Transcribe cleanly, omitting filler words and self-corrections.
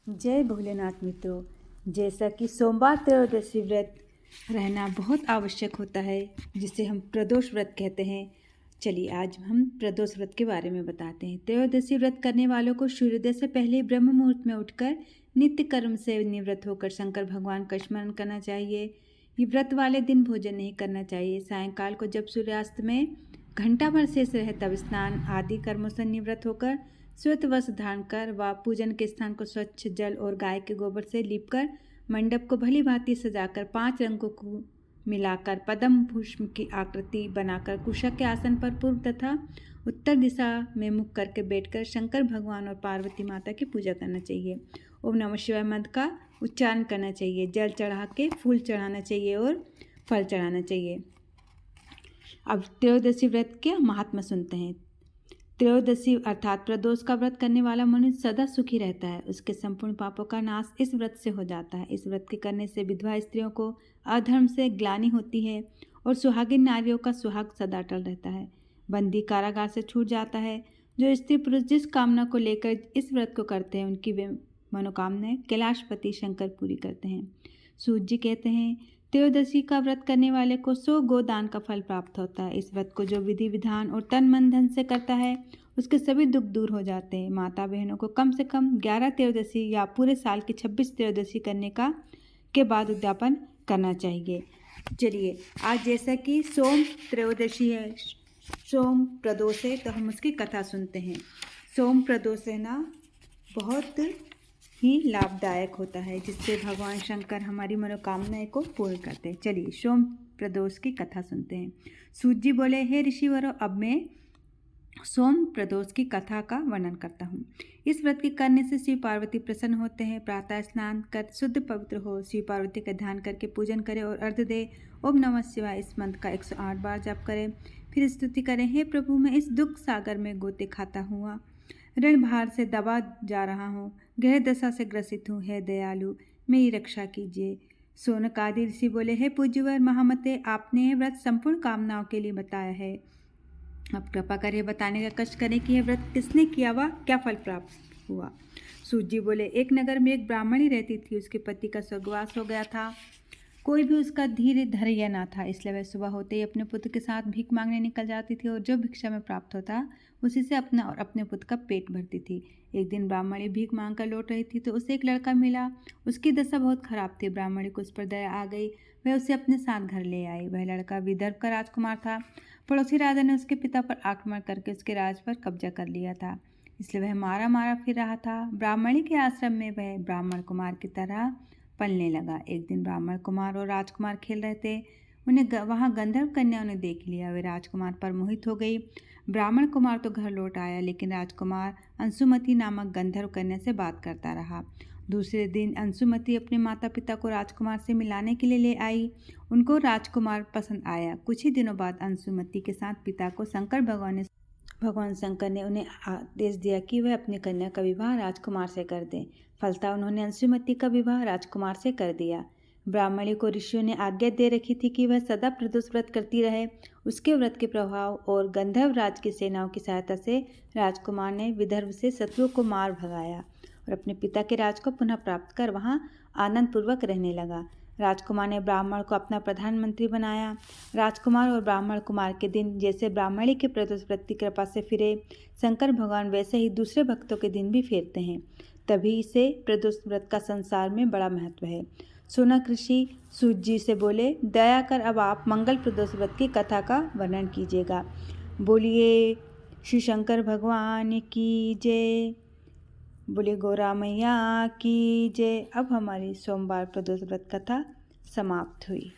जय भोलेनाथ मित्रों। जैसा कि सोमवार त्रयोदशी व्रत रहना बहुत आवश्यक होता है, जिसे हम प्रदोष व्रत कहते हैं। चलिए आज हम प्रदोष व्रत के बारे में बताते हैं। त्रयोदशी व्रत करने वालों को सूर्योदय से पहले ब्रह्म मुहूर्त में उठकर नित्य कर्म से निवृत्त होकर शंकर भगवान का स्मरण करना चाहिए। ये व्रत वाले दिन भोजन नहीं करना चाहिए। सायंकाल को जब सूर्यास्त में घंटा भर शेष रहे तब स्नान आदि कर्मों से निवृत्त होकर श्वेत वस्त्र धारण कर व पूजन के स्थान को स्वच्छ जल और गाय के गोबर से लीपकर मंडप को भली भांति सजाकर 5 रंगों को मिलाकर पद्म पुष्प की आकृति बनाकर कुशक के आसन पर पूर्व तथा उत्तर दिशा में मुख करके बैठकर शंकर भगवान और पार्वती माता की पूजा करना चाहिए। ओम नमः शिवाय मंत्र का उच्चारण करना चाहिए। जल चढ़ा के फूल चढ़ाना चाहिए और फल चढ़ाना चाहिए। अब त्रयोदशी व्रत के महात्मा सुनते हैं। त्रयोदशी अर्थात प्रदोष का व्रत करने वाला मनुष्य सदा सुखी रहता है। उसके संपूर्ण पापों का नाश इस व्रत से हो जाता है। इस व्रत के करने से विधवा स्त्रियों को अधर्म से ग्लानि होती है और सुहागिन नारियों का सुहाग सदा अटल रहता है। बंदी कारागार से छूट जाता है। जो स्त्री पुरुष जिस कामना को लेकर इस व्रत को करते हैं, उनकी वे मनोकामनाएं कैलाशपति शंकर पूरी करते हैं। सूत जी कहते हैं, त्रयोदशी का व्रत करने वाले को 100 गोदान का फल प्राप्त होता है। इस व्रत को जो विधि विधान और तन मन धन से करता है, उसके सभी दुख दूर हो जाते हैं। माता बहनों को कम से कम 11 त्रयोदशी या पूरे साल की 26 त्रयोदशी करने के बाद उद्यापन करना चाहिए। चलिए आज जैसा कि सोम त्रयोदशी है, सोम प्रदोष है, तो हम उसकी कथा सुनते हैं। सोम प्रदोष रहना बहुत ही लाभदायक होता है, जिससे भगवान शंकर हमारी मनोकामनाएं को पूर्ण करते हैं। चलिए सोम प्रदोष की कथा सुनते हैं। सूत जी बोले, हे ऋषिवरों, अब मैं सोम प्रदोष की कथा का वर्णन करता हूँ। इस व्रत के करने से शिव पार्वती प्रसन्न होते हैं। प्रातः स्नान कर शुद्ध पवित्र हो, शिव पार्वती का ध्यान करके पूजन करें और अर्घ दे। ओम नमः शिवाय इस मंत्र का 108 बार जप करें। फिर स्तुति करें, हे प्रभु, मैं इस दुख सागर में गोते खाता हुआ ऋण भार से दबा जा रहा हूँ, ग्रह दशा से ग्रसित हूँ, हे दयालु मेरी रक्षा कीजिए। सोनक आदि ऋषि बोले, हे पूज्यवर महामते, आपने यह व्रत संपूर्ण कामनाओं के लिए बताया है। अब कृपा करिए बताने का कष्ट करें कि यह व्रत किसने किया व क्या फल प्राप्त हुआ। सूत जी बोले, एक नगर में एक ब्राह्मणी रहती थी। उसके पति का स्वर्गवास हो गया था। कोई भी उसका धीर धैर्य न था, इसलिए वह सुबह होते ही अपने पुत्र के साथ भीख मांगने निकल जाती थी और जो भिक्षा में प्राप्त होता उसी से अपना और अपने पुत्र का पेट भरती थी। एक दिन ब्राह्मणी भीख मांग कर लौट रही थी तो उसे एक लड़का मिला। उसकी दशा बहुत खराब थी। ब्राह्मणी को उस पर दया आ गई। वह उसे अपने साथ घर ले आई। वह लड़का विदर्भ का राजकुमार था। पड़ोसी राजा ने उसके पिता पर आक्रमण करके उसके राज पर कब्जा कर लिया था, इसलिए वह मारा मारा फिर रहा था। ब्राह्मणी के आश्रम में वह ब्राह्मण कुमार की तरह पलने लगा। एक दिन ब्राह्मण कुमार और राजकुमार खेल रहे थे। उन्हें वहाँ गंधर्व कन्याओं ने देख लिया। वे राजकुमार पर मोहित हो गई। ब्राह्मण कुमार तो घर लौट आया, लेकिन राजकुमार अंशुमति नामक गंधर्व कन्या से बात करता रहा। दूसरे दिन अंशुमति अपने माता पिता को राजकुमार से मिलाने के लिए ले आई। उनको राजकुमार पसंद आया। कुछ ही दिनों बाद अंशुमति के साथ पिता को भगवान शंकर ने उन्हें आदेश दिया कि वह अपनी कन्या का विवाह राजकुमार से कर दें। फलतः उन्होंने अंशुमति का विवाह राजकुमार से कर दिया। ब्राह्मणी को ऋषियों ने आज्ञा दे रखी थी कि वह सदा प्रदोष व्रत करती रहे। उसके व्रत के प्रभाव और गंधर्व राज की सेनाओं की सहायता से राजकुमार ने विदर्भ से शत्रुओं को मार भगाया और अपने पिता के राज को पुनः प्राप्त कर वहाँ आनंद पूर्वक रहने लगा। राजकुमार ने ब्राह्मण को अपना प्रधानमंत्री बनाया। राजकुमार और ब्राह्मण कुमार के दिन जैसे ब्राह्मणी के प्रदोष व्रत की कृपा से फिरे, शंकर भगवान वैसे ही दूसरे भक्तों के दिन भी फेरते हैं। तभी से प्रदोष व्रत का संसार में बड़ा महत्व है। सोनक ऋषि सूत जी से बोले, दया कर अब आप मंगल प्रदोष व्रत की कथा का वर्णन कीजिएगा। बोलिए श्री शंकर भगवान की जय। बोले गौरा मैया की जय। अब हमारी सोमवार प्रदोष व्रत कथा समाप्त हुई।